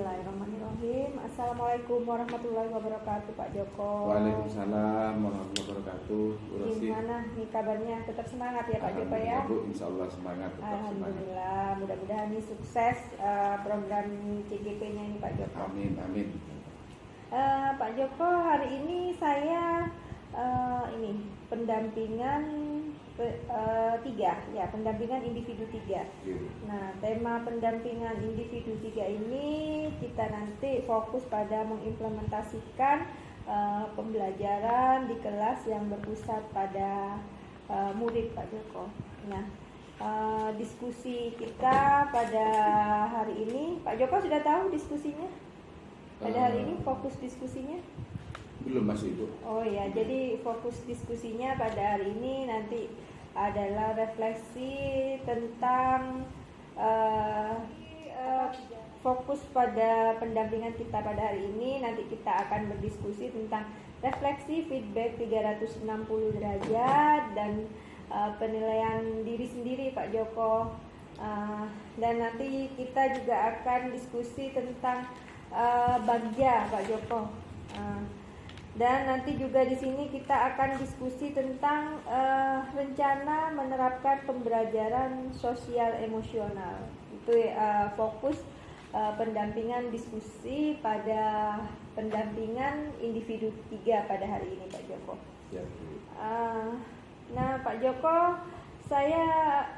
Bismillahirrahmanirrahim. Assalamualaikum warahmatullahi wabarakatuh, Pak Joko. Waalaikumsalam warahmatullahi wabarakatuh. Gimana nih kabarnya? Tetap semangat ya Pak Joko ya? Bu, insya Allah semangat. Alhamdulillah, mudah-mudahan ini sukses program CGP-nya ini Pak Joko. Amin, amin. Pak Joko, hari ini saya pendampingan pendampingan individu 3. Nah, tema pendampingan individu 3 ini kita nanti fokus pada mengimplementasikan pembelajaran di kelas yang berpusat pada murid Pak Joko. Nah, diskusi kita pada hari ini, Pak Joko sudah tahu diskusinya? Pada hari ini fokus diskusinya? Belum, masih itu. Oh ya, jadi fokus diskusinya pada hari ini nanti adalah refleksi tentang fokus pada pendampingan kita pada hari ini. Nanti kita akan berdiskusi tentang refleksi feedback 360 derajat dan penilaian diri sendiri Pak Joko. Dan nanti kita juga akan diskusi tentang bagja Pak Joko. Dan nanti juga di sini kita akan diskusi tentang rencana menerapkan pembelajaran sosial emosional. Itu fokus pendampingan diskusi pada pendampingan individu 3 pada hari ini Pak Joko. Ya. Nah Pak Joko, saya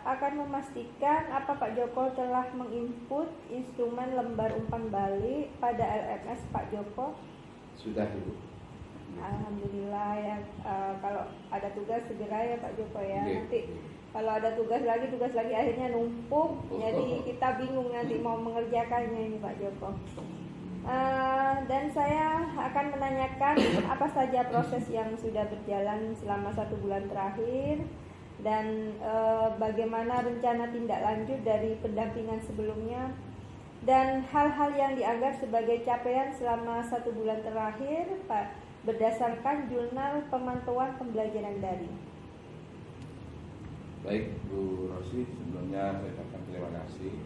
akan memastikan apa Pak Joko telah menginput instrumen lembar umpan balik pada LMS Pak Joko. Sudah, Ibu. Alhamdulillah ya. Kalau ada tugas segera ya Pak Joko ya. Nanti kalau ada tugas lagi akhirnya numpuk. Jadi kita bingung nanti mau mengerjakannya ini Pak Joko. Dan saya akan menanyakan apa saja proses yang sudah berjalan selama 1 bulan terakhir dan bagaimana rencana tindak lanjut dari pendampingan sebelumnya dan hal-hal yang dianggap sebagai capaian selama 1 bulan terakhir Pak, berdasarkan jurnal pemantauan pembelajaran daring. Baik Bu Rosi, sebelumnya saya ucapkan terima kasih.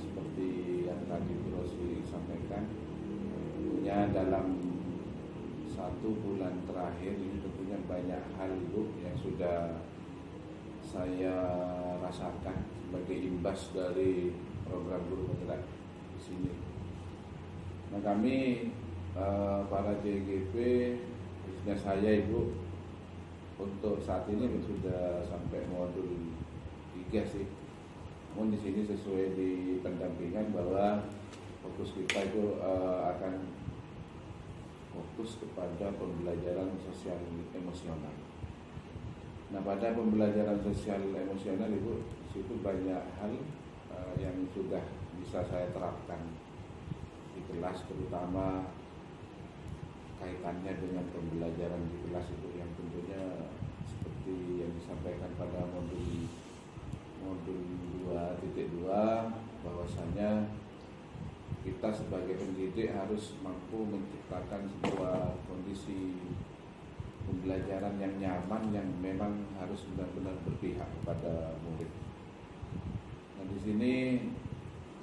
Seperti yang tadi Bu Rosi sampaikan, tentunya dalam 1 bulan terakhir ini tentunya banyak hal Bu yang sudah saya rasakan sebagai imbas dari program guru penggerak di sini. Nah, kami para JGP, khususnya saya Ibu, untuk saat ini sudah sampai modul 3 sih. Namun di sini sesuai di pendampingan bahwa fokus kita itu akan fokus kepada pembelajaran sosial emosional. Nah, pada pembelajaran sosial emosional Ibu, situ banyak hal yang sudah bisa saya terapkan di kelas, terutama kaitannya dengan pembelajaran di kelas itu yang tentunya seperti yang disampaikan pada modul 2.2 bahwasanya kita sebagai pendidik harus mampu menciptakan sebuah kondisi pembelajaran yang nyaman yang memang harus benar-benar berpihak kepada murid. Nah, di sini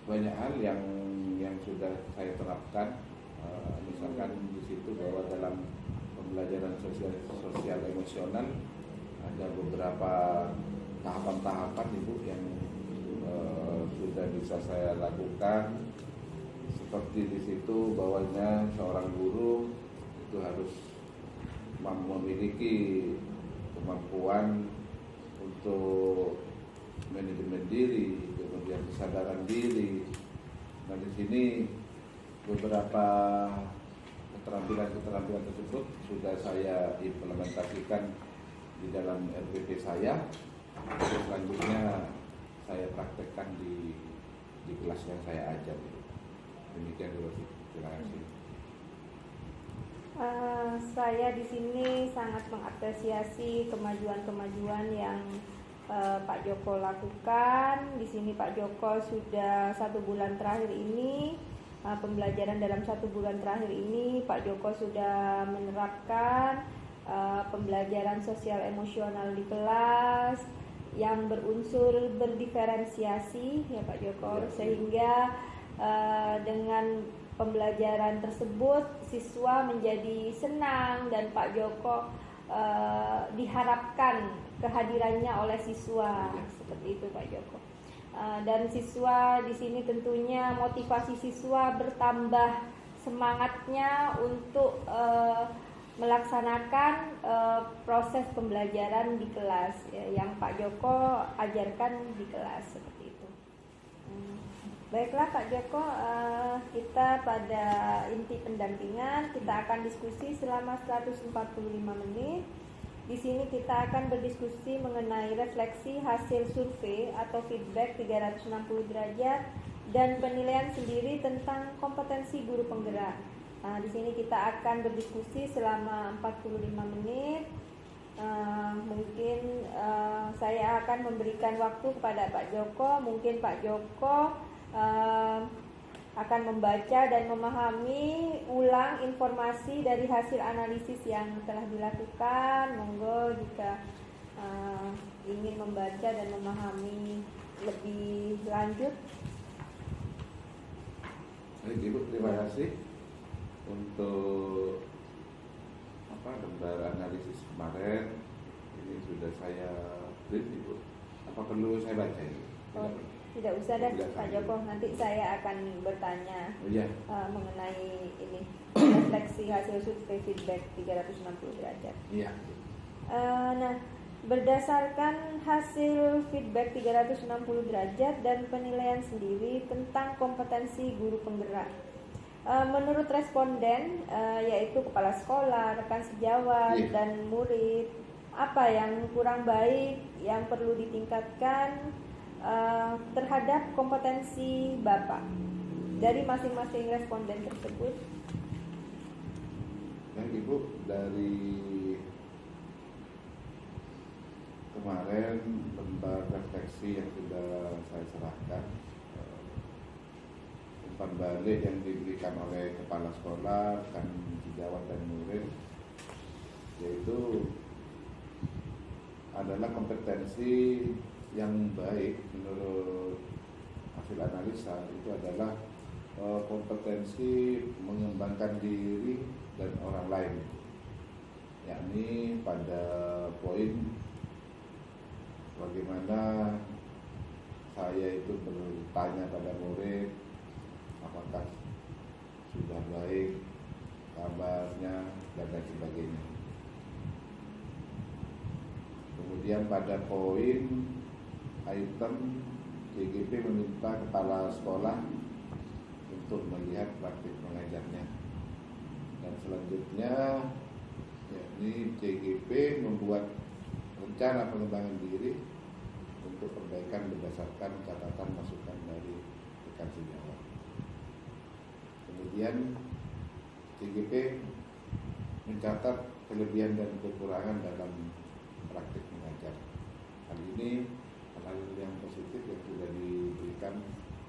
banyak hal yang sudah saya terapkan. Misalkan di situ bahwa dalam pembelajaran sosial emosional ada beberapa tahapan-tahapan Ibu yang sudah bisa saya lakukan. Seperti di situ bahwanya seorang guru itu harus memiliki kemampuan untuk manajemen diri, kemudian kesadaran diri. Nah, di sini beberapa keterampilan tersebut sudah saya implementasikan di dalam RPP saya. Terus selanjutnya saya praktekkan di kelas yang saya ajar. Demikian dulu. Terima kasih. Saya di sini sangat mengapresiasi kemajuan-kemajuan yang Pak Joko lakukan. Di sini Pak Joko sudah 1 bulan terakhir ini pembelajaran dalam 1 bulan terakhir ini Pak Joko sudah menerapkan pembelajaran sosial emosional di kelas yang berunsur berdiferensiasi ya Pak Joko, sehingga dengan pembelajaran tersebut siswa menjadi senang dan Pak Joko diharapkan kehadirannya oleh siswa, seperti itu Pak Joko. Dan siswa di sini tentunya motivasi siswa bertambah semangatnya untuk melaksanakan proses pembelajaran di kelas yang Pak Joko ajarkan di kelas, seperti itu. Baiklah Pak Joko, kita pada inti pendampingan kita akan diskusi selama 145 menit. Di sini kita akan berdiskusi mengenai refleksi hasil survei atau feedback 360 derajat dan penilaian sendiri tentang kompetensi guru penggerak. Di sini kita akan berdiskusi selama 45 menit. Mungkin saya akan memberikan waktu kepada Pak Joko. Mungkin Pak Joko akan membaca dan memahami ulang informasi dari hasil analisis yang telah dilakukan. Monggo jika ingin membaca dan memahami lebih lanjut. Baik Ibu, terima kasih untuk gambar analisis kemarin. Ini sudah saya print Ibu. Apa perlu saya baca ini? Tidak usah deh Pak Joko, nanti saya akan bertanya mengenai ini refleksi hasil survei feedback 360 derajat. Iya. Nah, berdasarkan hasil feedback 360 derajat dan penilaian sendiri tentang kompetensi guru penggerak, menurut responden yaitu kepala sekolah, rekan sejawat, dan murid, apa yang kurang baik yang perlu ditingkatkan terhadap kompetensi Bapak dari masing-masing responden tersebut? Baik Ibu, dari kemarin lembar refleksi yang sudah saya serahkan, umpan balik yang diberikan oleh kepala sekolah, rekan sejawat dan murid, yaitu adalah kompetensi yang baik menurut hasil analisa. Itu adalah kompetensi mengembangkan diri dan orang lain, yakni pada poin bagaimana saya itu bertanya pada murid apakah sudah baik kabarnya dan lain sebagainya. Kemudian pada poin item JGP meminta kepala sekolah untuk melihat praktik mengajarnya, dan selanjutnya yakni JGP membuat rencana pengembangan diri untuk perbaikan berdasarkan catatan masukan dari rekan sejawat. Kemudian JGP mencatat kelebihan dan kekurangan dalam praktik mengajar. Hal ini hal yang positif yang sudah diberikan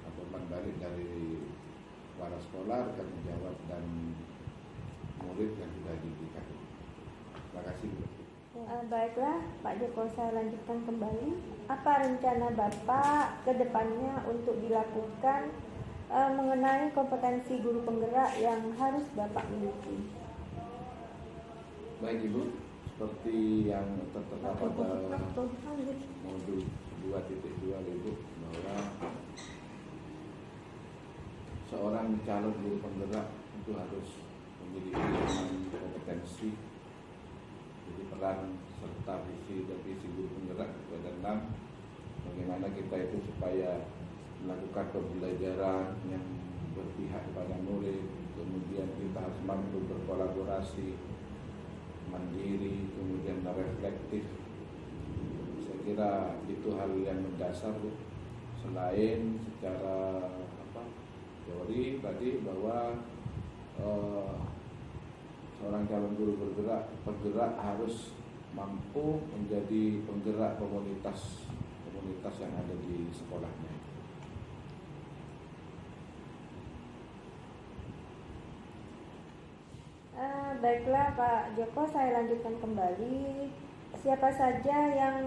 atau balik dari para sekolah, rekan sejawat dan murid yang sudah diberikan. Terima kasih. Baiklah Pak Joko, saya lanjutkan kembali. Apa rencana Bapak ke depannya untuk dilakukan mengenai kompetensi guru penggerak yang harus Bapak miliki? Baik Ibu, seperti yang tertera pada modul 2.2 Ibu, bahwa seorang calon guru penggerak itu harus memiliki kompetensi. Jadi peran serta visi dan visi guru penggerak itu adalah bagaimana kita itu supaya melakukan pembelajaran yang berpihak kepada murid, kemudian kita harus mampu berkolaborasi, mandiri, kemudian reflektif. Saya kira itu hal yang mendasar, Bu. Selain secara teori tadi bahwa seorang calon guru penggerak harus mampu menjadi penggerak komunitas yang ada di sekolahnya. Baiklah Pak Joko, saya lanjutkan kembali. Siapa saja yang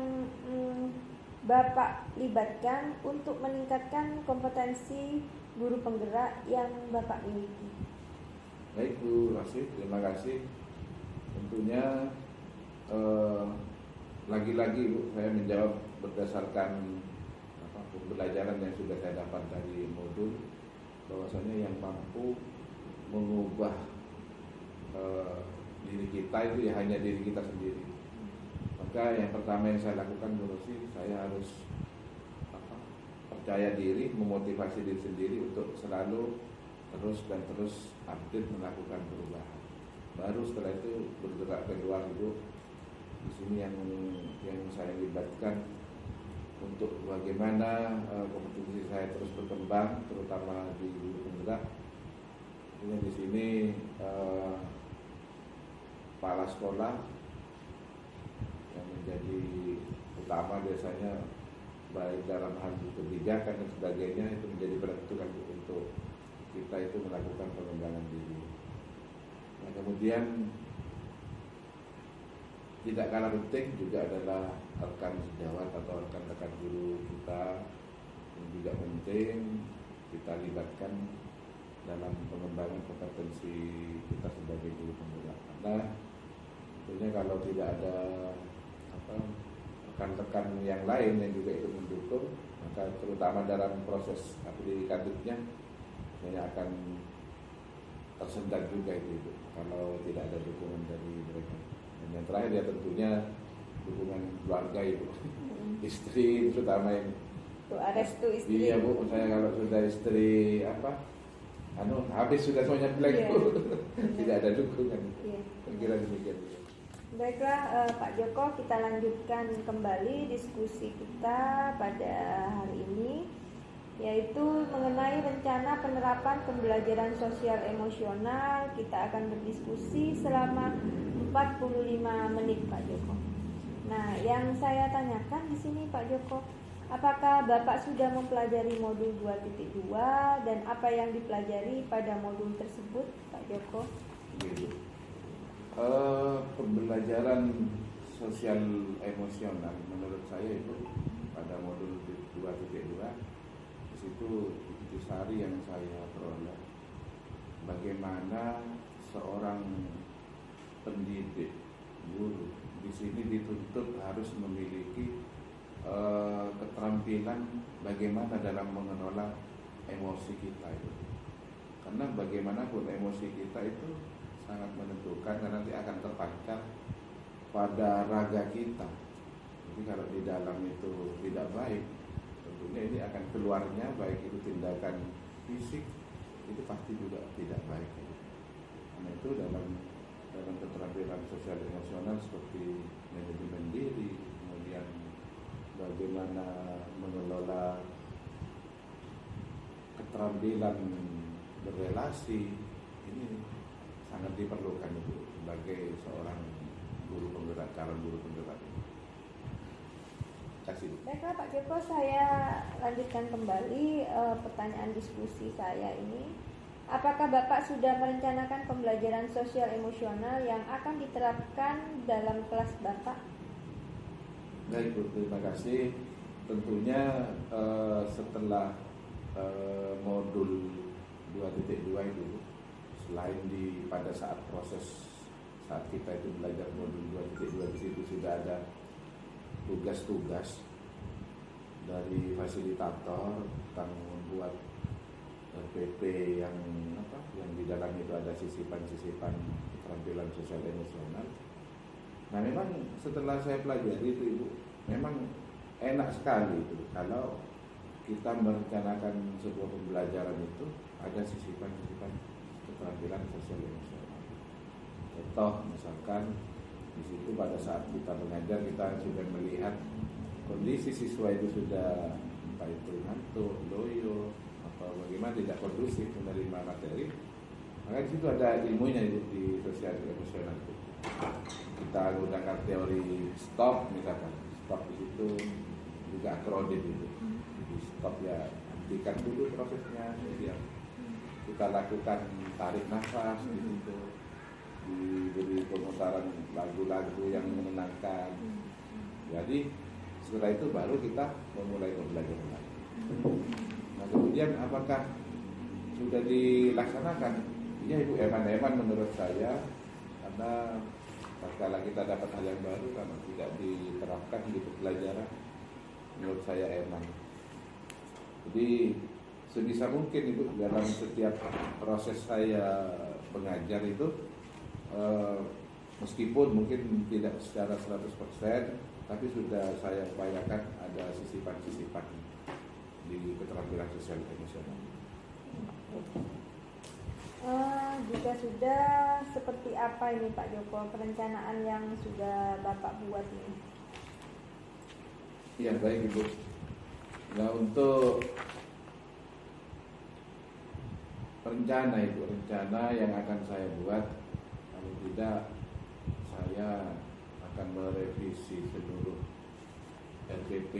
Bapak libatkan untuk meningkatkan kompetensi guru penggerak yang Bapak miliki? Baik Bu Rasid, terima kasih. Tentunya lagi-lagi Bu, saya menjawab berdasarkan pembelajaran yang sudah saya dapat dari modul, bahwasanya yang mampu mengubah diri kita itu ya hanya diri kita sendiri. Maka yang pertama yang saya lakukan dulu sih, saya harus percaya diri, memotivasi diri sendiri untuk selalu terus update melakukan perubahan. Baru setelah itu bergerak keluar dulu. Di sini yang saya libatkan untuk bagaimana kompetisi saya terus berkembang, terutama di guru penggerak. Di sini kepala sekolah yang menjadi utama biasanya, baik dalam hal kebijakan dan sebagainya, itu menjadi penentuan untuk kita itu melakukan pengembangan diri. Nah, kemudian tidak kalah penting juga adalah rekan sejawat atau rekan-rekan guru kita yang juga penting kita libatkan dalam pengembangan kompetensi kita sebagai guru penggerak. Karena tentunya kalau tidak ada rekan-rekan yang lain yang juga ikut mendukung, maka terutama dalam proses aplikasinya saya akan tersendat juga itu kalau tidak ada dukungan dari mereka. Dan yang terakhir ya tentunya dukungan keluarga Ibu, istri terutama yang restu istri. Iya Bu, saya kalau sudah istri habis sudah semuanya blank Bu, tidak ada dukungan. Kira demikian. Baiklah Pak Joko, kita lanjutkan kembali diskusi kita pada hari ini, yaitu mengenai rencana penerapan pembelajaran sosial emosional. Kita akan berdiskusi selama 45 menit Pak Joko. Nah, yang saya tanyakan di sini Pak Joko, apakah Bapak sudah mempelajari modul 2.2 dan apa yang dipelajari pada modul tersebut Pak Joko? Pembelajaran sosial emosional menurut saya itu pada modul 2.2 di situ intisari yang saya peroleh bagaimana seorang pendidik guru di sini dituntut harus memiliki keterampilan bagaimana dalam mengelola emosi kita itu. Karena bagaimanapun emosi kita itu sangat menentukan karena nanti akan terpancar pada raga kita. Jadi kalau di dalam itu tidak baik, tentunya ini akan keluarnya baik itu tindakan fisik itu pasti juga tidak baik. Karena itu dalam keterampilan sosial emosional seperti manajemen diri, kemudian bagaimana mengelola keterampilan berrelasi, ini sangat diperlukan itu sebagai seorang guru penggerak, calon guru penggerak. Kasih. Baiklah Pak Joko, saya lanjutkan kembali pertanyaan diskusi saya ini. Apakah Bapak sudah merencanakan pembelajaran sosial emosional yang akan diterapkan dalam kelas Bapak? Baik Bu, terima kasih. Tentunya setelah modul 2.2 itu, selain pada saat kita itu belajar modul 2.2 di situ sudah ada tugas-tugas dari fasilitator tentang membuat PP yang di dalam itu ada sisipan-sisipan keterampilan sosial emosional. Nah memang setelah saya pelajari itu Ibu, memang enak sekali itu kalau kita merencanakan sebuah pembelajaran itu ada sisipan-sisipan keterampilan sosial emosional. Contoh misalkan di situ pada saat kita mengajar kita sudah melihat kondisi siswa itu sudah entah itu ngantuk, loyo, atau bagaimana tidak kondusif menerima materi, maka di situ ada ilmunya itu di sosial emosional itu. Kita gunakan teori stop misalkan, stop di situ juga akronim itu. Di stop ya hentikan dulu prosesnya, kemudian kita lakukan tarik nafas di situ, diberi pemutaran lagu-lagu yang menenangkan. Jadi Setelah itu baru kita memulai pembelajaran lagi. Nah kemudian apakah sudah dilaksanakan? Ya Ibu, eman-eman menurut saya, karena tatkala kita dapat hal yang baru karena tidak diterapkan di pembelajaran, menurut saya eman. Jadi sebisa mungkin Ibu dalam setiap proses saya mengajar itu, meskipun mungkin tidak secara 100%, tapi sudah saya upayakan ada sisipan-sisipan di keterampilan sosial emosional. Jika sudah, seperti apa ini Pak Joko perencanaan yang sudah Bapak buat ini? Ya baik Ibu. Nah untuk rencana yang akan saya buat, kalau tidak saya akan merevisi seluruh RPP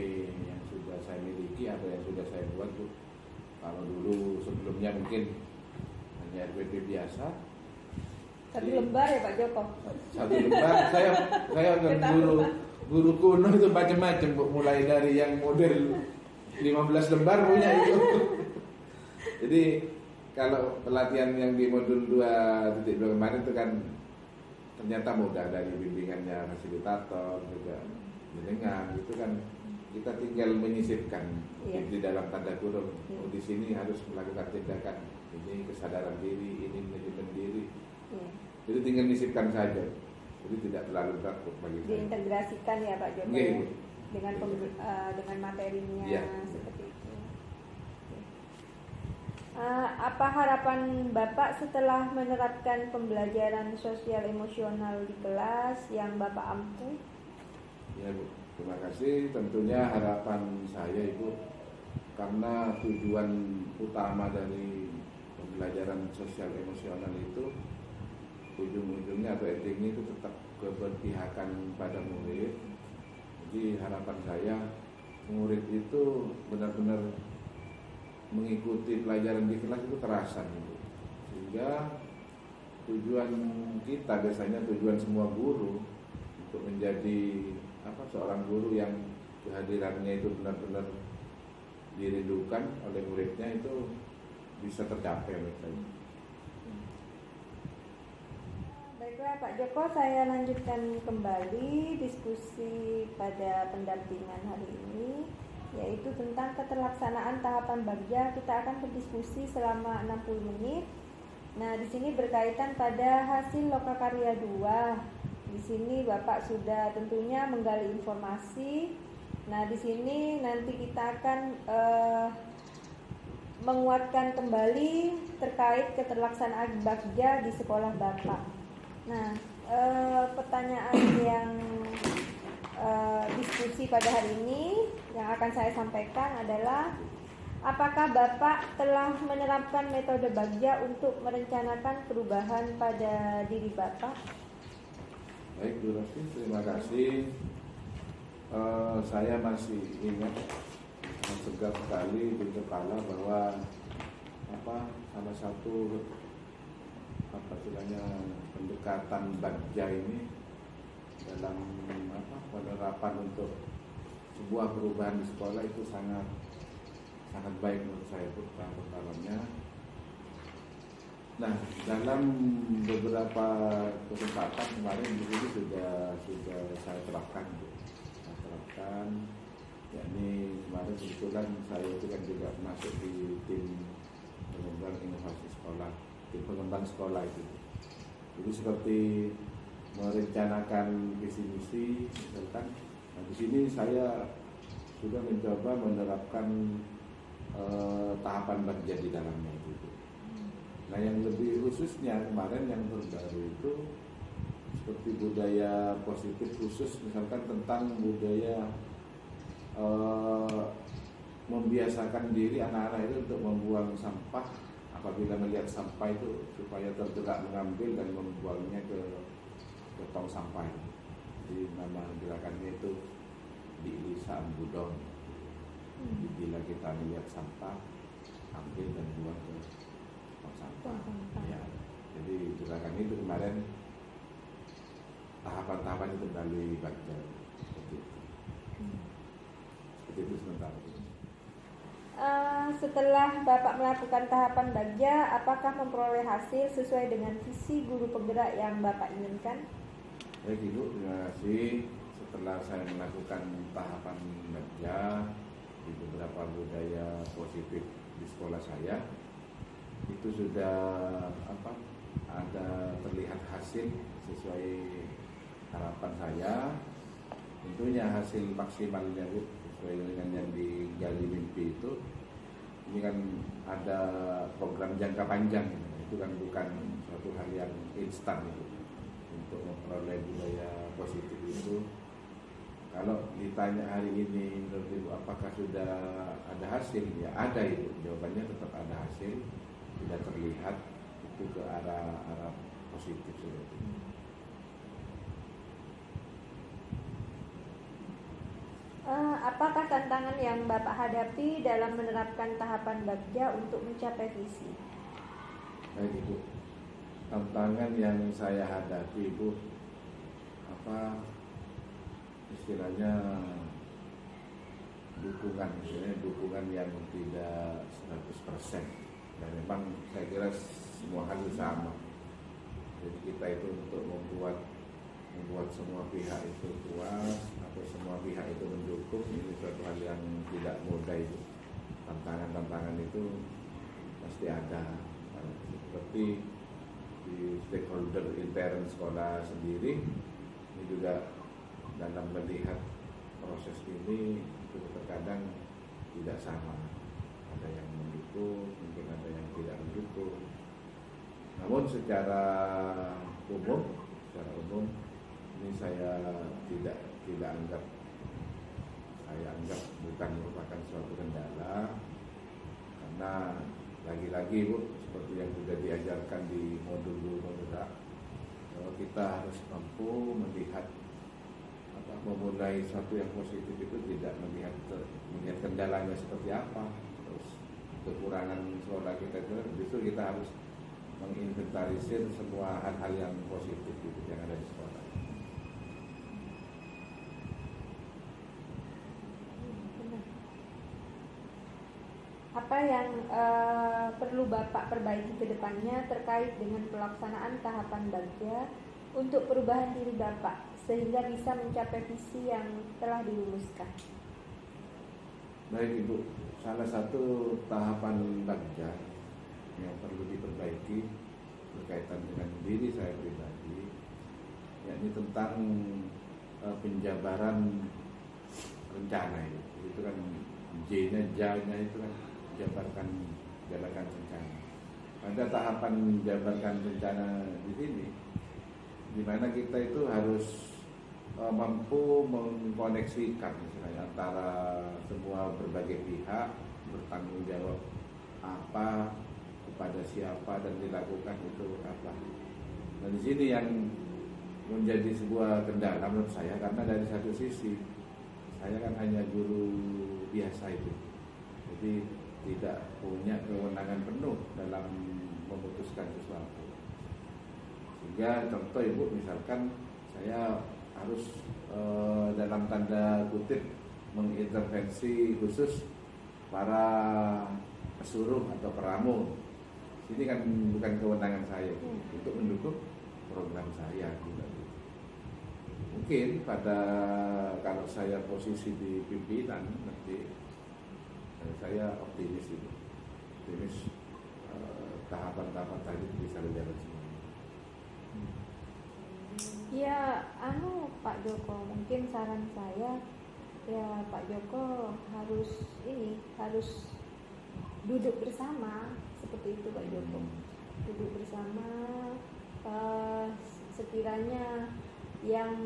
yang sudah saya miliki atau yang sudah saya buat Bu. Kalau dulu sebelumnya mungkin hanya RPP biasa. Satu lembar ya Pak Joko? Satu lembar. Saya kan guru kuno itu macam-macam Bu, mulai dari yang model 15 lembar punya itu. Jadi kalau pelatihan yang di modul 2.2 kemarin itu kan ternyata mudah, dari bimbingannya fasilitator juga dengan itu kan kita tinggal menyisipkan di dalam tanda kurung. Oh, di sini harus melakukan tindakan ini, kesadaran diri, ini manajemen diri. Jadi tinggal menyisipkan saja. Jadi tidak terlalu berat bagi saya. Diintegrasikan ya Pak Joko ya? dengan materinya seperti itu. Apa harapan Bapak setelah menerapkan pembelajaran sosial emosional di kelas yang Bapak ampuh? Ya Bu, terima kasih. Tentunya harapan saya Ibu, karena tujuan utama dari pembelajaran sosial emosional itu ujung-ujungnya atau endingnya itu tetap keberpihakan pada murid. Jadi harapan saya murid itu benar-benar mengikuti pelajaran di kelas itu terasa gitu. Sehingga tujuan kita, biasanya tujuan semua guru untuk menjadi seorang guru yang kehadirannya itu benar-benar dirindukan oleh muridnya, itu bisa tercapai oleh saya. Baiklah Pak Joko, saya lanjutkan kembali diskusi pada pendampingan hari ini, yaitu tentang keterlaksanaan tahapan bagja. Kita akan berdiskusi selama 60 menit. Nah, di sini berkaitan pada hasil lokakarya 2. Di sini Bapak sudah tentunya menggali informasi. Nah, di sini nanti kita akan menguatkan kembali terkait keterlaksanaan bagja di sekolah Bapak. Nah, pertanyaan yang diskusi pada hari ini yang akan saya sampaikan adalah, apakah Bapak telah menerapkan metode bagja untuk merencanakan perubahan pada diri Bapak? Baik Bu Rosti, terima kasih. Saya masih ingat segar sekali di kepala bahwa salah satu pendekatan bagja ini dalam penerapan untuk sebuah perubahan di sekolah itu sangat baik menurut saya Bu, pertamanya. Nah, dalam beberapa kesempatan kemarin di sini sudah saya terapkan, yakni kemarin kebetulan saya itu kan juga masuk di tim pengembang inovasi sekolah, tim pengembang sekolah itu. Jadi seperti merencanakan visi misi, misalkan. Nah, di sini saya sudah mencoba menerapkan tahapan bagja di dalamnya itu. Nah, yang lebih khususnya kemarin yang terbaru itu seperti budaya positif khusus, misalkan tentang budaya membiasakan diri anak-anak itu untuk membuang sampah apabila melihat sampah itu, supaya tergerak mengambil dan membuangnya ke tong sampah. Jadi nama gerakannya itu Di'lisa Ambudon. Jadi bila kita melihat sampah, ambil dan buang ke tong sampah. Ya, jadi gerakan itu kemarin tahapan-tahapan itu melalui bagja. itu sementara. Setelah Bapak melakukan tahapan bagja, apakah memperoleh hasil sesuai dengan visi guru penggerak yang Bapak inginkan? Baik Ibu, terima kasih. Setelah saya melakukan tahapan bagja di beberapa budaya positif di sekolah saya, itu sudah ada terlihat hasil sesuai harapan saya. Tentunya hasil maksimalnya Bu, sesuai dengan yang digali mimpi itu. Ini kan ada program jangka panjang, itu kan bukan suatu hal yang instan itu. Untuk memperoleh budaya positif itu, kalau ditanya hari ini menurut Ibu apakah sudah ada hasil, ya ada Ibu, jawabannya tetap ada hasil, sudah terlihat itu ke arah positif sudah. Apakah tantangan yang Bapak hadapi dalam menerapkan tahapan bagja untuk mencapai visi? Baik Ibu, tantangan yang saya hadapi Ibu, istilahnya dukungan yang tidak 100%, dan memang saya kira semua hal sama. Jadi kita itu untuk membuat semua pihak itu puas atau semua pihak itu mendukung, ini suatu hal yang tidak mudah itu. Tantangan itu pasti ada. Seperti di stakeholder intern sekolah sendiri, ini juga dalam melihat proses ini itu terkadang tidak sama. Ada yang mendukung, mungkin ada yang tidak mendukung. Namun secara umum ini saya tidak anggap bukan merupakan suatu kendala, karena lagi-lagi Bu, seperti yang sudah diajarkan di modul guru penggerak, bahwa kita harus mampu melihat memulai sesuatu yang positif itu tidak melihat kendalanya seperti apa, terus kekurangan sekolah kita itu, justru kita harus menginventarisir semua hal-hal yang positif itu yang ada di sekolah. Apa yang perlu Bapak perbaiki ke depannya terkait dengan pelaksanaan tahapan bagja untuk perubahan diri Bapak sehingga bisa mencapai visi yang telah dirumuskan? Baik Ibu, salah satu tahapan bagja yang perlu diperbaiki berkaitan dengan diri saya pribadi, yakni tentang penjabaran rencana itu kan J-nya itu kan jabarkan rencana. Ada tahapan menjabarkan rencana di sini, di mana kita itu harus mampu mengkoneksikan misalnya antara semua berbagai pihak, bertanggung jawab apa kepada siapa dan dilakukan itu apa. Dan di sini yang menjadi sebuah kendala menurut saya, karena dari satu sisi saya kan hanya guru biasa itu, jadi tidak punya kewenangan penuh dalam memutuskan sesuatu. Sehingga contoh Ibu, misalkan saya harus dalam tanda kutip mengintervensi khusus para pesuruh atau peramu. Ini kan bukan kewenangan saya untuk mendukung program saya juga. Mungkin kalau saya posisi di pimpinan nanti, saya optimis tahapan-tahapan tadi bisa berjalan semua. Ya, Pak Joko, mungkin saran saya ya Pak Joko harus duduk bersama seperti itu Pak Joko. Duduk bersama, sekiranya yang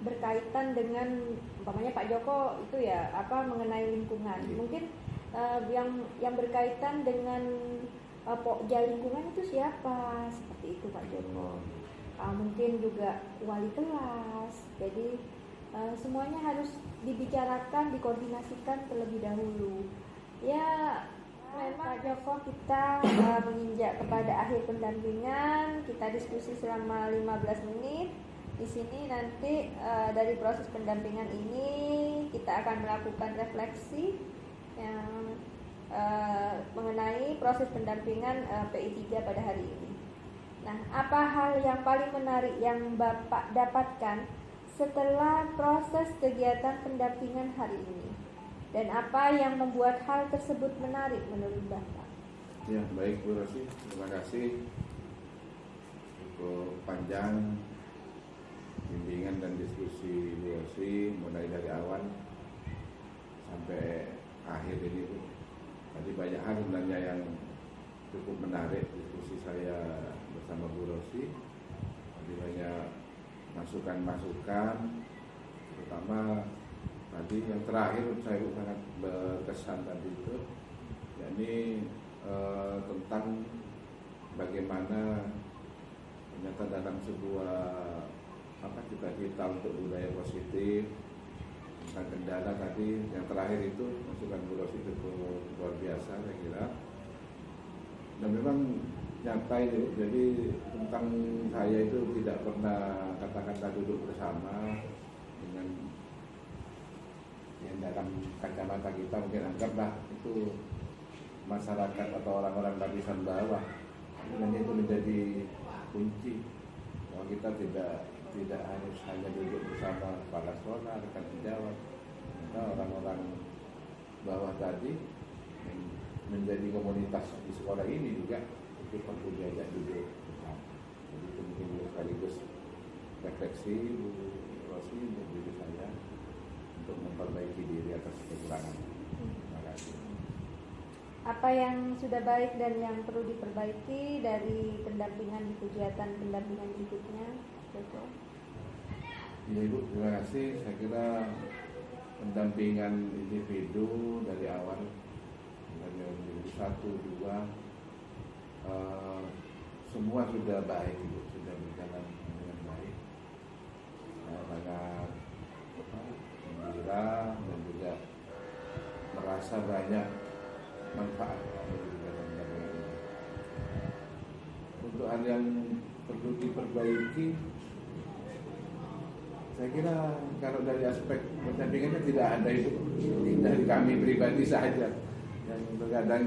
berkaitan dengan umpamanya Pak Joko itu ya mengenai lingkungan. Mungkin yang berkaitan dengan pokja lingkungan itu siapa? Seperti itu Pak Joko. Mungkin juga wali kelas. Jadi semuanya harus dibicarakan, dikoordinasikan terlebih dahulu. Ya, memang Pak Joko, kita menginjak kepada akhir pendampingan. Kita diskusi selama 15 menit. Di sini nanti dari proses pendampingan ini kita akan melakukan refleksi yang mengenai proses pendampingan PI3 pada hari ini. Nah, apa hal yang paling menarik yang Bapak dapatkan setelah proses kegiatan pendampingan hari ini? Dan apa yang membuat hal tersebut menarik menurut Bapak? Ya, baik Bu Rosi, terima kasih. Cukup panjang bimbingan dan diskusi Bu Rosi mulai dari awal sampai akhir ini Bu. Tadi banyak hal sebenarnya yang cukup menarik diskusi saya bersama Bu Rosi. Tadi banyak masukan-masukan, terutama tadi yang terakhir saya sangat berkesan tadi itu, yakni tentang bagaimana ternyata dalam sebuah cita-cita untuk budaya positif, tentang kendala tadi yang terakhir itu masukan Bu Rosi cukup luar biasa saya kira, dan memang nyata itu. Jadi tentang saya itu tidak pernah katakanlah duduk bersama dengan yang dalam kacamata kita mungkin anggaplah itu masyarakat atau orang-orang lapisan bawah, dan itu menjadi kunci bahwa kita tidak harus hanya duduk bersama kepala sekolah, rekan sejawat, kita orang-orang bawah tadi yang menjadi komunitas di sekolah ini juga itu perlu diajak duduk bersama. Jadi itu mungkin sekaligus refleksi Bu Rosi untuk diri saya untuk memperbaiki diri atas kekurangan. Terima kasih. Apa yang sudah baik dan yang perlu diperbaiki dari pendampingan di kegiatan pendampingan berikutnya? Betul. Ya Ibu, terima kasih. Saya kira pendampingan individu dari awal dari 1, 2 semua sudah baik Ibu, sudah berjalan dengan baik. Saya sangat gembira dan juga merasa banyak manfaat dari kegiatan pendampingan ini. Untuk hal yang perlu diperbaiki, saya kira kalau dari aspek pendampingannya tidak ada itu, dari kami pribadi saja yang terkadang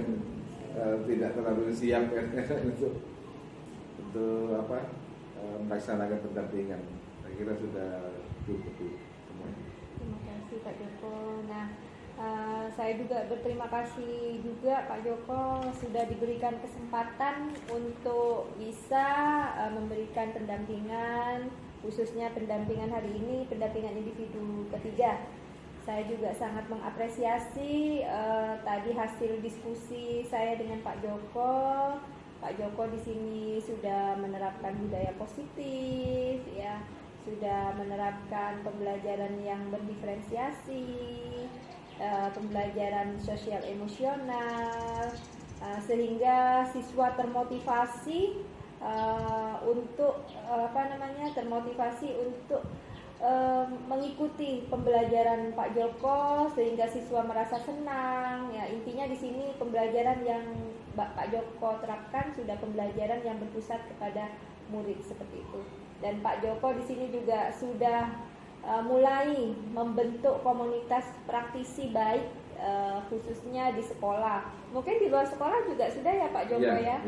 tidak terlalu siap untuk melaksanakan pendampingan. Saya kira sudah cukup semuanya. Terima kasih Pak Joko. Nah, saya juga berterima kasih juga Pak Joko sudah diberikan kesempatan untuk bisa memberikan pendampingan, khususnya pendampingan hari ini, pendampingan individu ketiga. Saya juga sangat mengapresiasi tadi hasil diskusi saya dengan Pak Joko. Pak Joko di sini sudah menerapkan budaya positif, ya, sudah menerapkan pembelajaran yang berdiferensiasi, pembelajaran sosial emosional, sehingga siswa termotivasi untuk termotivasi untuk mengikuti pembelajaran Pak Joko, sehingga siswa merasa senang. Ya, intinya di sini pembelajaran yang Pak Joko terapkan sudah pembelajaran yang berpusat kepada murid seperti itu. Dan Pak Joko di sini juga sudah mulai membentuk komunitas praktisi baik, khususnya di sekolah. Mungkin di luar sekolah juga sudah ya Pak Joko ya.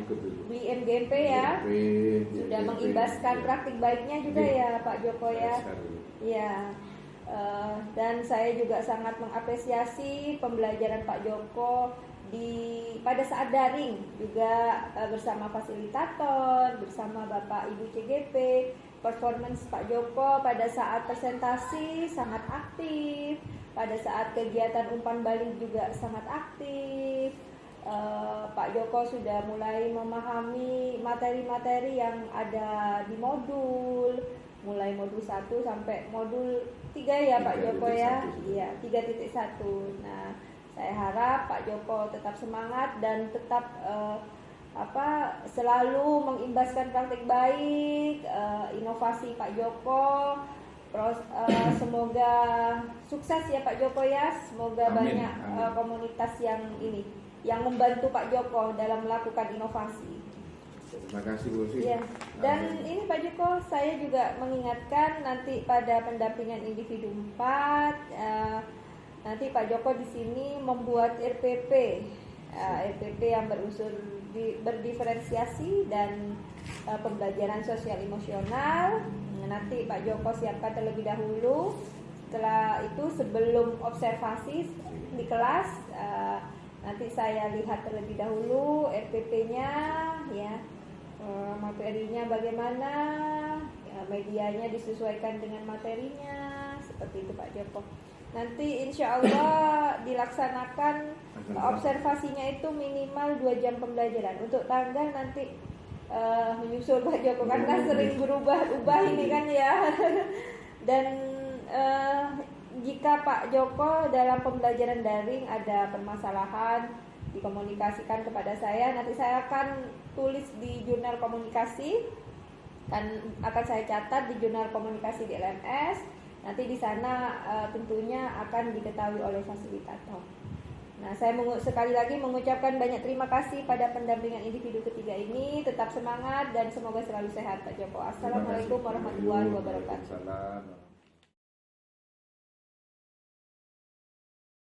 Di MGMP ya. Sudah mengimbaskan praktik baiknya juga ya Pak Joko ya. Ya. Dan saya juga sangat mengapresiasi pembelajaran Pak Joko pada saat daring juga, bersama fasilitator, bersama Bapak Ibu CGP. Performance Pak Joko pada saat presentasi sangat aktif, pada saat kegiatan umpan balik juga sangat aktif. Pak Joko sudah mulai memahami materi-materi yang ada di modul, mulai modul 1 sampai modul 3 ya Pak Joko ya. Iya, 3.1. Nah, saya harap Pak Joko tetap semangat dan tetap selalu mengimbaskan praktik baik, inovasi Pak Joko. Semoga sukses ya Pak Joko ya. Semoga banyak komunitas yang membantu Pak Joko dalam melakukan inovasi. Terima kasih Bu Sri. Ya, dan ini Pak Joko, saya juga mengingatkan nanti pada pendampingan individu 4, nanti Pak Joko di sini membuat RPP, RPP yang berdiferensiasi dan pembelajaran sosial emosional. Nanti Pak Joko siapkan terlebih dahulu. Setelah itu sebelum observasi di kelas, nanti saya lihat terlebih dahulu RPP-nya, ya. Materinya bagaimana, medianya disesuaikan dengan materinya, seperti itu Pak Joko. Nanti insya Allah dilaksanakan observasinya itu minimal 2 jam pembelajaran. Untuk tanggal nanti menyusul Pak Joko, karena sering berubah-ubah ini kan ya. Dan jika Pak Joko dalam pembelajaran daring ada permasalahan, dikomunikasikan kepada saya, nanti saya akan tulis di jurnal komunikasi, dan akan saya catat di jurnal komunikasi di LMS. Nanti di sana tentunya akan diketahui oleh fasilitator. Nah, saya sekali lagi mengucapkan banyak terima kasih pada pendampingan individu ketiga ini. Tetap semangat dan semoga selalu sehat Pak Joko. Assalamualaikum warahmatullahi wabarakatuh.